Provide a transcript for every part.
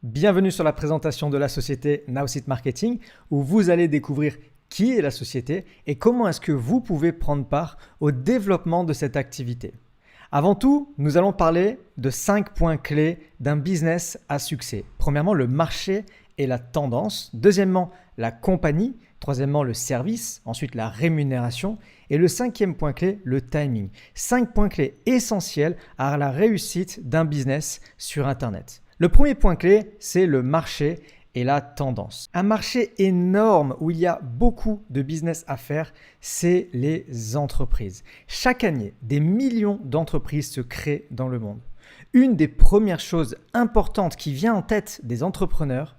Bienvenue sur la présentation de la société Now Sit Marketing où vous allez découvrir qui est la société et comment est-ce que vous pouvez prendre part au développement de cette activité. Avant tout, nous allons parler de 5 points clés d'un business à succès. Premièrement, le marché et la tendance. Deuxièmement, la compagnie. Troisièmement, le service. Ensuite, la rémunération. Et le 5e point clé, le timing. 5 points clés essentiels à la réussite d'un business sur Internet. Le premier point clé, c'est le marché et la tendance. Un marché énorme où il y a beaucoup de business à faire, c'est les entreprises. Chaque année, des millions d'entreprises se créent dans le monde. Une des premières choses importantes qui vient en tête des entrepreneurs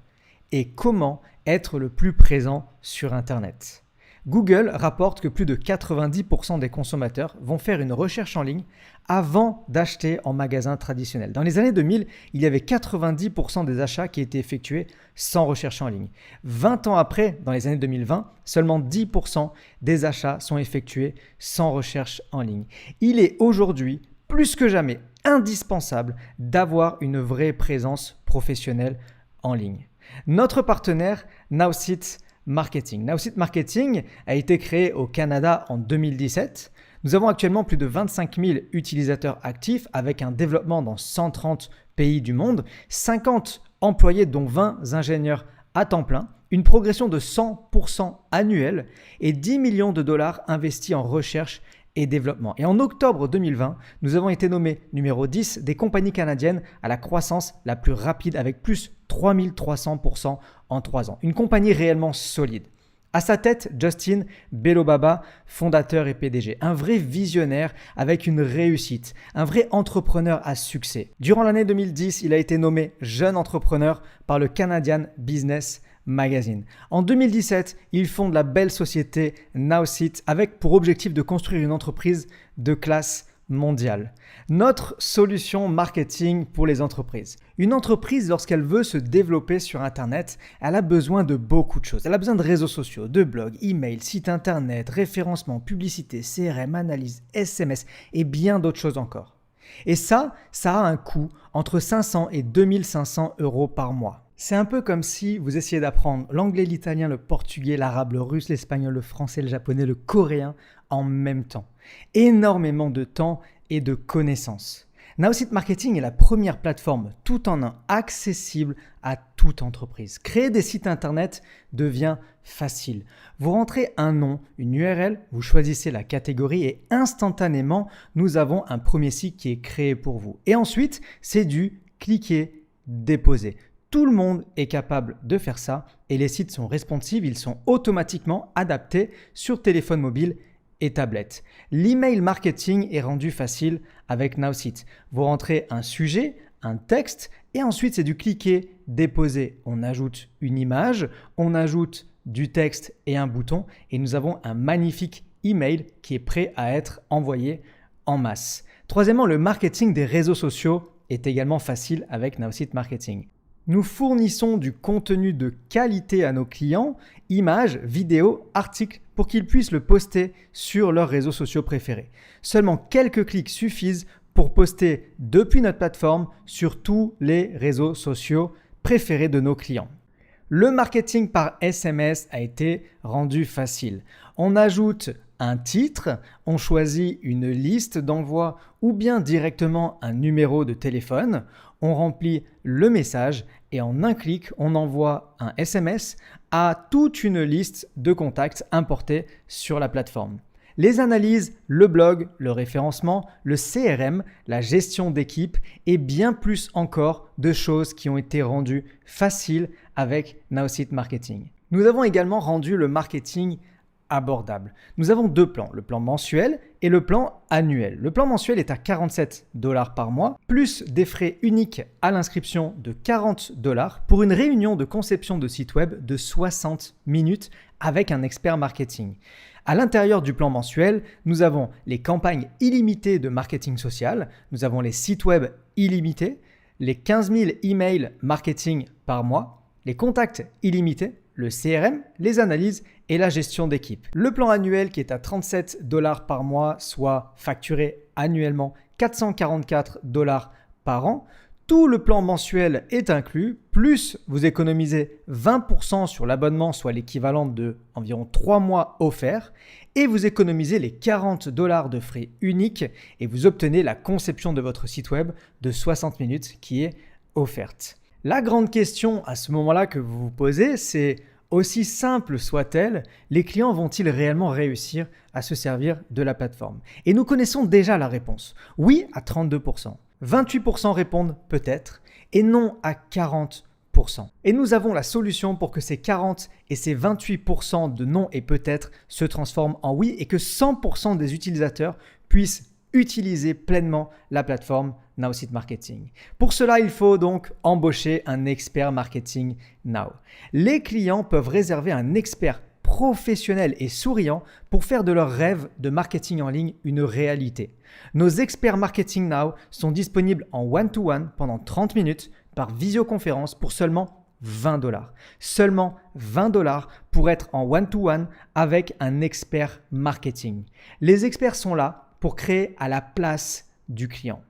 est comment être le plus présent sur Internet. Google rapporte que plus de 90% des consommateurs vont faire une recherche en ligne avant d'acheter en magasin traditionnel. Dans les années 2000, il y avait 90% des achats qui étaient effectués sans recherche en ligne. 20 ans après, dans les années 2020, seulement 10% des achats sont effectués sans recherche en ligne. Il est aujourd'hui plus que jamais indispensable d'avoir une vraie présence professionnelle en ligne. Notre partenaire Now Sit Marketing. Now Sit Marketing a été créé au Canada en 2017. Nous avons actuellement plus de 25 000 utilisateurs actifs avec un développement dans 130 pays du monde, 50 employés dont 20 ingénieurs à temps plein, une progression de 100% annuelle et 10 millions de dollars investis en recherche et développement. Et en octobre 2020, nous avons été nommés numéro 10 des compagnies canadiennes à la croissance la plus rapide avec plus 3300% en 3 ans. Une compagnie réellement solide. À sa tête, Justin Belobaba, fondateur et PDG. Un vrai visionnaire avec une réussite, un vrai entrepreneur à succès. Durant l'année 2010, il a été nommé jeune entrepreneur par le Canadian Business Magazine. En 2017, il fonde la belle société Now Sit avec pour objectif de construire une entreprise de classe mondiale. Notre solution marketing pour les entreprises. Une entreprise, lorsqu'elle veut se développer sur Internet, elle a besoin de beaucoup de choses. Elle a besoin de réseaux sociaux, de blogs, emails, sites Internet, référencement, publicité, CRM, analyse, SMS et bien d'autres choses encore. Et ça a un coût entre 500 et 2500 euros par mois. C'est un peu comme si vous essayez d'apprendre l'anglais, l'italien, le portugais, l'arabe, le russe, l'espagnol, le français, le japonais, le coréen en même temps. Énormément de temps et de connaissances. Now Sit Marketing est la première plateforme tout en un accessible à toute entreprise. Créer des sites internet devient facile. Vous rentrez un nom, une URL, vous choisissez la catégorie et instantanément, nous avons un premier site qui est créé pour vous. Et ensuite, c'est du cliquer, déposer. Tout le monde est capable de faire ça et les sites sont responsives, ils sont automatiquement adaptés sur téléphone mobile et tablette. L'email marketing est rendu facile avec Now Sit. Vous rentrez un sujet, un texte et ensuite c'est du cliquer, déposer. On ajoute une image, on ajoute du texte et un bouton et nous avons un magnifique email qui est prêt à être envoyé en masse. Troisièmement, le marketing des réseaux sociaux est également facile avec Now Sit Marketing. Nous fournissons du contenu de qualité à nos clients, images, vidéos, articles, pour qu'ils puissent le poster sur leurs réseaux sociaux préférés. Seulement quelques clics suffisent pour poster depuis notre plateforme sur tous les réseaux sociaux préférés de nos clients. Le marketing par SMS a été rendu facile. On ajoute un titre, on choisit une liste d'envoi ou bien directement un numéro de téléphone, on remplit le message et en un clic, on envoie un SMS à toute une liste de contacts importés sur la plateforme. Les analyses, le blog, le référencement, le CRM, la gestion d'équipe et bien plus encore de choses qui ont été rendues faciles avec Now Sit Marketing. Nous avons également rendu le marketing abordable. Nous avons deux plans, le plan mensuel et le plan annuel. Le plan mensuel est à 47 $ par mois, plus des frais uniques à l'inscription de 40 $ pour une réunion de conception de site web de 60 minutes avec un expert marketing. À l'intérieur du plan mensuel, nous avons les campagnes illimitées de marketing social, nous avons les sites web illimités, les 15 000 emails marketing par mois, les contacts illimités, le CRM, les analyses et la gestion d'équipe. Le plan annuel qui est à 37 $ par mois, soit facturé annuellement 444 $ par an. tout le plan mensuel est inclus, plus vous économisez 20% sur l'abonnement, soit l'équivalent de environ 3 mois offerts, et vous économisez les $40 de frais uniques et vous obtenez la conception de votre site web de 60 minutes qui est offerte. La grande question à ce moment-là que vous vous posez, c'est aussi simple soit-elle, les clients vont-ils réellement réussir à se servir de la plateforme? Et nous connaissons déjà la réponse. Oui à 32%. 28% répondent peut-être et non à 40%. Et nous avons la solution pour que ces 40 et ces 28% de non et peut-être se transforment en oui et que 100% des utilisateurs puissent utiliser pleinement la plateforme Now Site Marketing. Pour cela, il faut donc embaucher un expert marketing Now. Les clients peuvent réserver un expert professionnel et souriant pour faire de leur rêve de marketing en ligne une réalité. Nos experts marketing Now sont disponibles en one-to-one pendant 30 minutes par visioconférence pour seulement $20. Seulement $20 pour être en one-to-one avec un expert marketing. Les experts sont là pour créer à la place du client.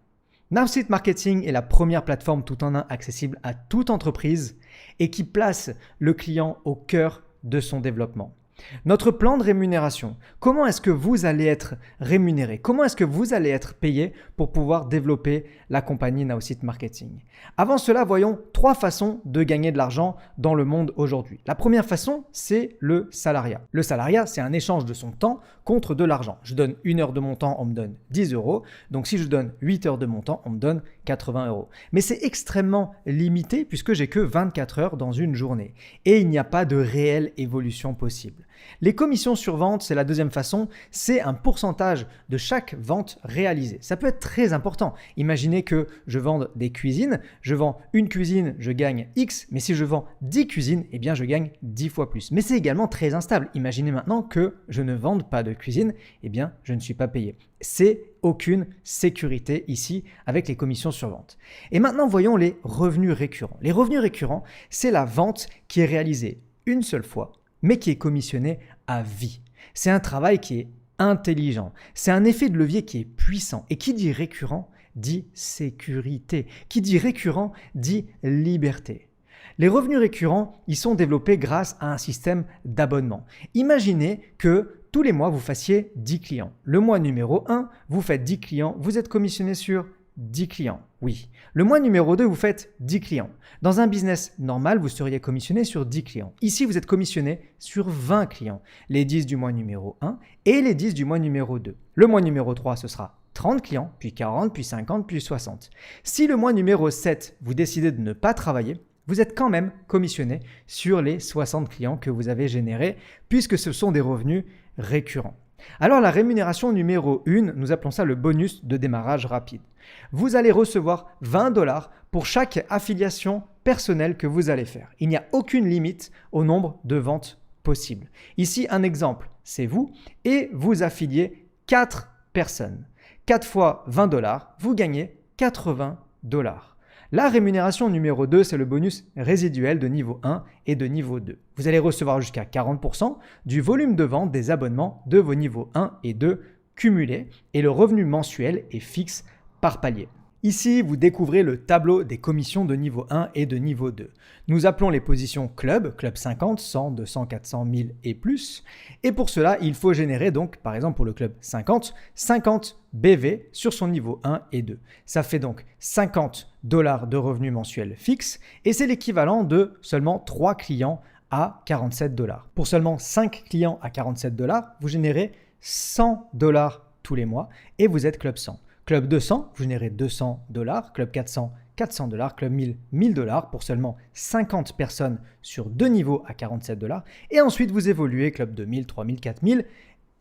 Now Site Marketing est la première plateforme tout en un accessible à toute entreprise et qui place le client au cœur de son développement. Notre plan de rémunération, comment est-ce que vous allez être rémunéré? Comment est-ce que vous allez être payé pour pouvoir développer la compagnie Now Site Marketing? Avant cela, voyons 3 façons de gagner de l'argent dans le monde aujourd'hui. La première façon, c'est le salariat. Le salariat, c'est un échange de son temps contre de l'argent. Je donne 1 heure de mon temps, on me donne 10 €. Donc si je donne 8 heures de mon temps, on me donne 80 €. Mais c'est extrêmement limité puisque j'ai que 24 heures dans une journée. Et il n'y a pas de réelle évolution possible. Les commissions sur vente, c'est la deuxième façon, c'est un pourcentage de chaque vente réalisée. Ça peut être très important. Imaginez que je vende des cuisines, je vends une cuisine, je gagne X, mais si je vends 10 cuisines, eh bien je gagne 10 fois plus. Mais c'est également très instable. Imaginez maintenant que je ne vende pas de cuisine, eh bien je ne suis pas payé. C'est aucune sécurité ici avec les commissions sur vente. Et maintenant, voyons les revenus récurrents. Les revenus récurrents, c'est la vente qui est réalisée une seule fois, mais qui est commissionné à vie. C'est un travail qui est intelligent. C'est un effet de levier qui est puissant. Et qui dit récurrent dit sécurité. Qui dit récurrent dit liberté. Les revenus récurrents, ils sont développés grâce à un système d'abonnement. Imaginez que tous les mois, vous fassiez 10 clients. Le mois numéro 1, vous faites 10 clients, vous êtes commissionné sur 10 clients. Oui. Le mois numéro 2, vous faites 10 clients. Dans un business normal, vous seriez commissionné sur 10 clients. Ici, vous êtes commissionné sur 20 clients. Les 10 du mois numéro 1 et les 10 du mois numéro 2. Le mois numéro 3, ce sera 30 clients, puis 40, puis 50, puis 60. Si le mois numéro 7, vous décidez de ne pas travailler, vous êtes quand même commissionné sur les 60 clients que vous avez générés puisque ce sont des revenus récurrents. Alors la rémunération numéro 1, nous appelons ça le bonus de démarrage rapide. Vous allez recevoir $20 pour chaque affiliation personnelle que vous allez faire. Il n'y a aucune limite au nombre de ventes possibles. Ici, un exemple, c'est vous et vous affiliez 4 personnes. 4 fois $20, vous gagnez $80. La rémunération numéro 2, c'est le bonus résiduel de niveau 1 et de niveau 2. Vous allez recevoir jusqu'à 40% du volume de vente des abonnements de vos niveaux 1 et 2 cumulés et le revenu mensuel est fixe par palier. Ici, vous découvrez le tableau des commissions de niveau 1 et de niveau 2. Nous appelons les positions club 50, 100, 200, 400, 1000 et plus. Et pour cela, il faut générer donc, par exemple pour le club 50 BV sur son niveau 1 et 2. Ça fait donc $50 de revenus mensuels fixes et c'est l'équivalent de seulement 3 clients à $47. Pour seulement 5 clients à $47, vous générez $100 tous les mois et vous êtes club 100. Club 200, vous générez $200, club 400, $400, club 1000, $1000 pour seulement 50 personnes sur 2 niveaux à $47. Et ensuite, vous évoluez club 2000, 3000, 4000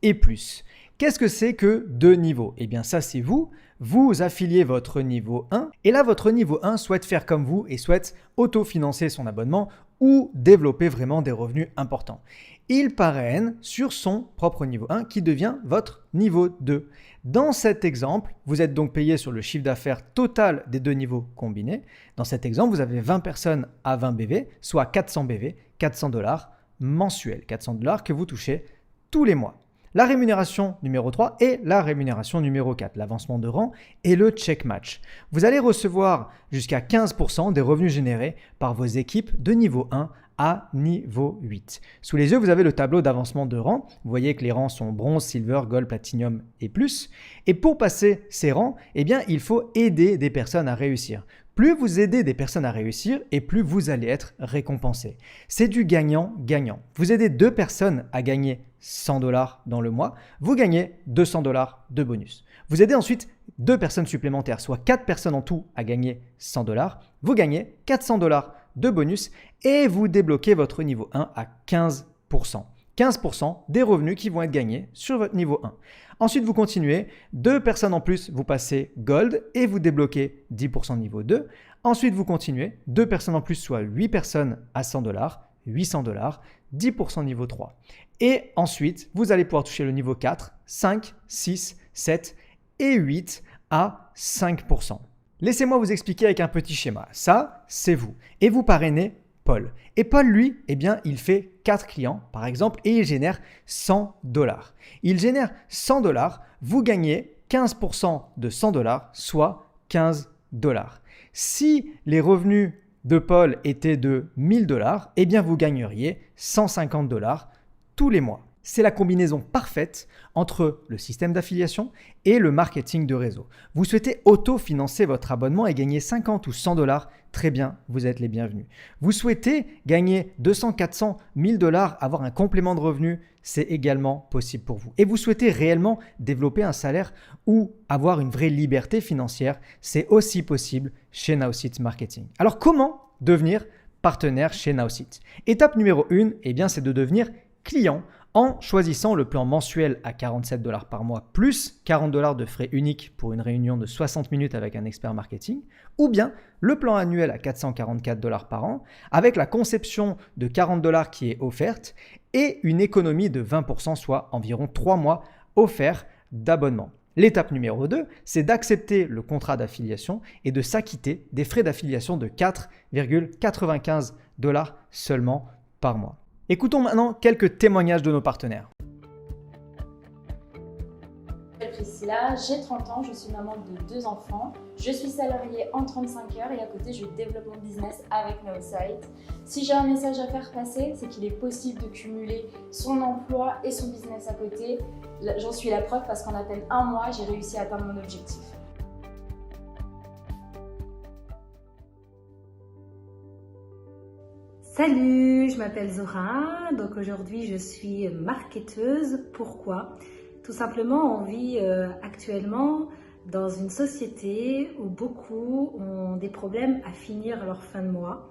et plus. Qu'est-ce que c'est que 2 niveaux? Eh bien ça, c'est vous. Vous affiliez votre niveau 1 et là, votre niveau 1 souhaite faire comme vous et souhaite autofinancer son abonnement ou développer vraiment des revenus importants. Il parraine sur son propre niveau 1 qui devient votre niveau 2. Dans cet exemple, vous êtes donc payé sur le chiffre d'affaires total des 2 niveaux combinés. Dans cet exemple, vous avez 20 personnes à 20 BV, soit 400 BV, $400 mensuels, $400 que vous touchez tous les mois. la rémunération numéro 3 et la rémunération numéro 4, l'avancement de rang et le check match. Vous allez recevoir jusqu'à 15% des revenus générés par vos équipes de niveau 1 à niveau 8. Sous les yeux, vous avez le tableau d'avancement de rang. Vous voyez que les rangs sont bronze, silver, gold, platinum et plus. Et pour passer ces rangs, eh bien, il faut aider des personnes à réussir. Plus vous aidez des personnes à réussir et plus vous allez être récompensé. C'est du gagnant-gagnant. Vous aidez 2 personnes à gagner 100 $ dans le mois, vous gagnez 200 $ de bonus. Vous aidez ensuite 2 personnes supplémentaires, soit 4 personnes en tout à gagner 100 $, vous gagnez 400 $ de bonus et vous débloquez votre niveau 1 à 15%. 15% des revenus qui vont être gagnés sur votre niveau 1. Ensuite, vous continuez, 2 personnes en plus, vous passez Gold et vous débloquez 10% niveau 2. Ensuite, vous continuez, 2 personnes en plus, soit 8 personnes à 100 $, 800 $, 10% niveau 3. Et ensuite, vous allez pouvoir toucher le niveau 4, 5, 6, 7 et 8 à 5%. Laissez-moi vous expliquer avec un petit schéma. Ça, c'est vous. Et vous parrainez Paul. Et Paul, lui, eh bien, il fait 4 clients, par exemple, et il génère 100 $. Il génère 100 $, vous gagnez 15% de 100 $, soit 15 $. Si les revenus de Paul étaient de 1000 $, eh bien, vous gagneriez 150 $ tous les mois. C'est la combinaison parfaite entre le système d'affiliation et le marketing de réseau. Vous souhaitez auto-financer votre abonnement et gagner 50 ou 100 $, très bien, vous êtes les bienvenus. Vous souhaitez gagner 200, 400, 1000 $, avoir un complément de revenu, c'est également possible pour vous. Et vous souhaitez réellement développer un salaire ou avoir une vraie liberté financière, c'est aussi possible chez Nowceat Marketing. Alors comment devenir partenaire chez Nowceat? Étape numéro 1, eh bien, c'est de devenir client en choisissant le plan mensuel à 47 $ par mois plus 40 $ de frais uniques pour une réunion de 60 minutes avec un expert marketing, ou bien le plan annuel à 444 $ par an avec la conception de 40 $ qui est offerte et une économie de 20%, soit environ 3 mois offerts d'abonnement. L'étape numéro 2, c'est d'accepter le contrat d'affiliation et de s'acquitter des frais d'affiliation de 4,95 $ seulement par mois. Écoutons maintenant quelques témoignages de nos partenaires. Je m'appelle Priscilla, j'ai 30 ans, je suis maman de 2 enfants. Je suis salariée en 35 heures et à côté, je développe mon business avec Nowceat. Si j'ai un message à faire passer, c'est qu'il est possible de cumuler son emploi et son business à côté. J'en suis la preuve parce qu'en à peine 1 mois, j'ai réussi à atteindre mon objectif. Salut, je m'appelle Zora, donc aujourd'hui je suis marketeuse. Pourquoi? Tout simplement, on vit actuellement dans une société où beaucoup ont des problèmes à finir leur fin de mois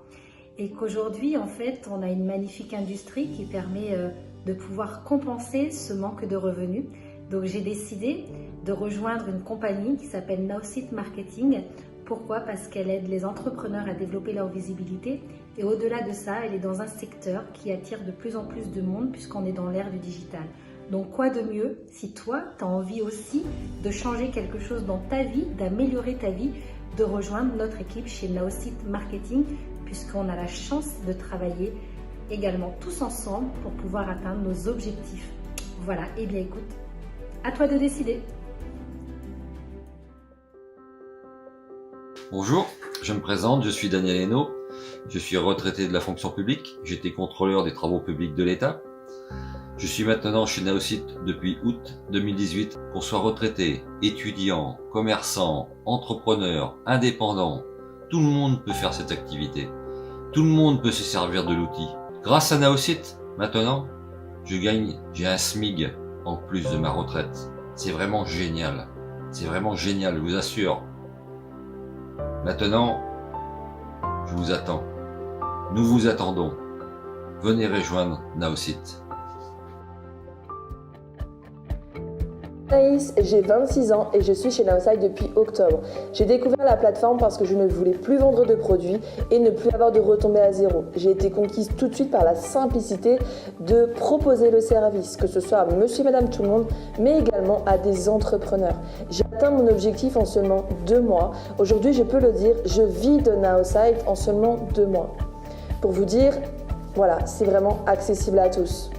et qu'aujourd'hui en fait on a une magnifique industrie qui permet de pouvoir compenser ce manque de revenus. Donc j'ai décidé de rejoindre une compagnie qui s'appelle Nowceat Marketing. Pourquoi? Parce qu'elle aide les entrepreneurs à développer leur visibilité et au-delà de ça, elle est dans un secteur qui attire de plus en plus de monde puisqu'on est dans l'ère du digital. Donc quoi de mieux si toi, tu as envie aussi de changer quelque chose dans ta vie, d'améliorer ta vie, de rejoindre notre équipe chez Nowceat Marketing puisqu'on a la chance de travailler également tous ensemble pour pouvoir atteindre nos objectifs. Voilà, et bien écoute, à toi de décider. Bonjour, je me présente, je suis Daniel Hainaut, je suis retraité de la fonction publique, j'étais contrôleur des travaux publics de l'État. Je suis maintenant chez Nowceat depuis août 2018. Qu'on soit retraité, étudiant, commerçant, entrepreneur, indépendant, tout le monde peut faire cette activité. Tout le monde peut se servir de l'outil. Grâce à Nowceat, maintenant, j'ai un SMIG en plus de ma retraite. C'est vraiment génial. C'est vraiment génial, je vous assure. Maintenant, je vous attends. Nous vous attendons. Venez rejoindre Nowceat. Anaïs, j'ai 26 ans et je suis chez Nowceat depuis octobre. J'ai découvert la plateforme parce que je ne voulais plus vendre de produits et ne plus avoir de retombées à zéro. J'ai été conquise tout de suite par la simplicité de proposer le service, que ce soit à monsieur et madame tout le monde, mais également à des entrepreneurs. J'ai atteint mon objectif en seulement 2 mois. Aujourd'hui, je peux le dire, je vis de Nowceat en seulement 2 mois. Pour vous dire, voilà, c'est vraiment accessible à tous.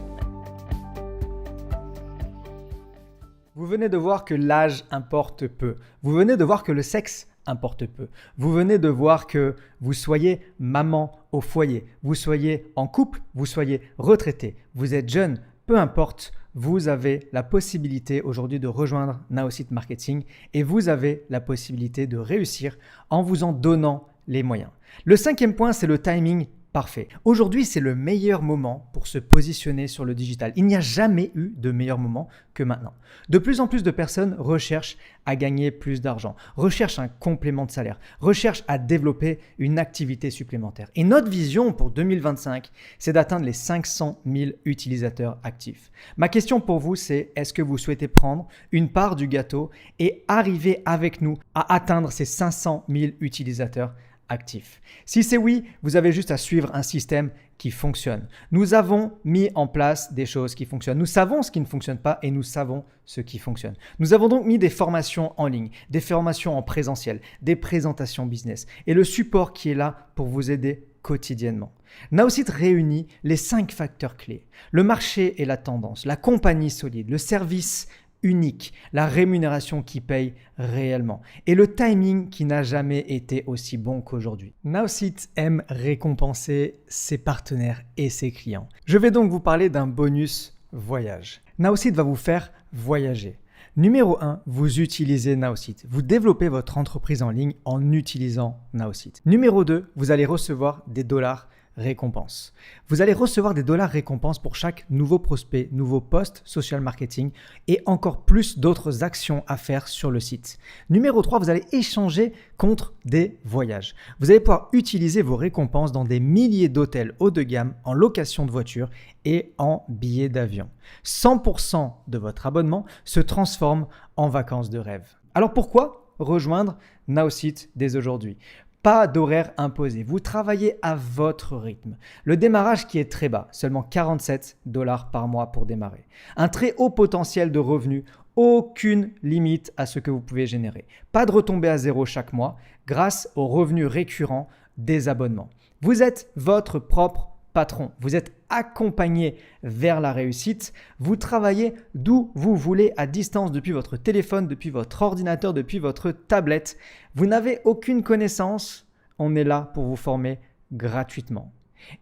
venez de voir que l'âge importe peu. Vous venez de voir que le sexe importe peu. Vous venez de voir que vous soyez maman au foyer, vous soyez en couple, vous soyez retraité, vous êtes jeune, peu importe, vous avez la possibilité aujourd'hui de rejoindre Naosit Marketing et vous avez la possibilité de réussir en vous en donnant les moyens. Le 5e point, c'est le timing parfait. Aujourd'hui, c'est le meilleur moment pour se positionner sur le digital. Il n'y a jamais eu de meilleur moment que maintenant. De plus en plus de personnes recherchent à gagner plus d'argent, recherchent un complément de salaire, recherchent à développer une activité supplémentaire. Et notre vision pour 2025, c'est d'atteindre les 500 000 utilisateurs actifs. Ma question pour vous, c'est est-ce que vous souhaitez prendre une part du gâteau et arriver avec nous à atteindre ces 500 000 utilisateurs actifs? Si c'est oui, vous avez juste à suivre un système qui fonctionne. Nous avons mis en place des choses qui fonctionnent. Nous savons ce qui ne fonctionne pas et nous savons ce qui fonctionne. Nous avons donc mis des formations en ligne, des formations en présentiel, des présentations business et le support qui est là pour vous aider quotidiennement. Naosit réunit les 5 facteurs clés. Le marché et la tendance, la compagnie solide, le service unique, la rémunération qui paye réellement et le timing qui n'a jamais été aussi bon qu'aujourd'hui. Naosit aime récompenser ses partenaires et ses clients. Je vais donc vous parler d'un bonus voyage. Naosit va vous faire voyager. Numéro 1, vous utilisez Naosit. Vous développez votre entreprise en ligne en utilisant Naosit. Numéro 2, vous allez recevoir des dollars récompense. Vous allez recevoir des dollars récompense pour chaque nouveau prospect, nouveau post social marketing et encore plus d'autres actions à faire sur le site. Numéro 3, vous allez échanger contre des voyages. Vous allez pouvoir utiliser vos récompenses dans des milliers d'hôtels haut de gamme, en location de voiture et en billets d'avion. 100% de votre abonnement se transforme en vacances de rêve. Alors pourquoi rejoindre Naosit dès aujourd'hui? Pas d'horaire imposé, vous travaillez à votre rythme. Le démarrage qui est très bas, seulement 47 $ par mois pour démarrer. Un très haut potentiel de revenus, aucune limite à ce que vous pouvez générer. Pas de retombée à zéro chaque mois grâce aux revenus récurrents des abonnements. Vous êtes votre propre patron, vous êtes accompagné vers la réussite, vous travaillez d'où vous voulez à distance depuis votre téléphone, depuis votre ordinateur, depuis votre tablette. Vous n'avez aucune connaissance, on est là pour vous former gratuitement.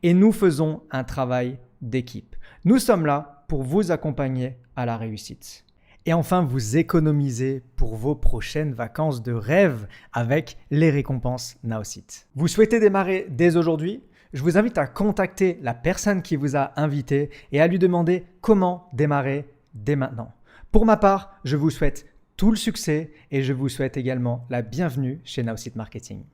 Et nous faisons un travail d'équipe. Nous sommes là pour vous accompagner à la réussite. Et enfin, vous économisez pour vos prochaines vacances de rêve avec les récompenses Naosit. Vous souhaitez démarrer dès aujourd'hui ? Je vous invite à contacter la personne qui vous a invité et à lui demander comment démarrer dès maintenant. Pour ma part, je vous souhaite tout le succès et je vous souhaite également la bienvenue chez Naosit Marketing.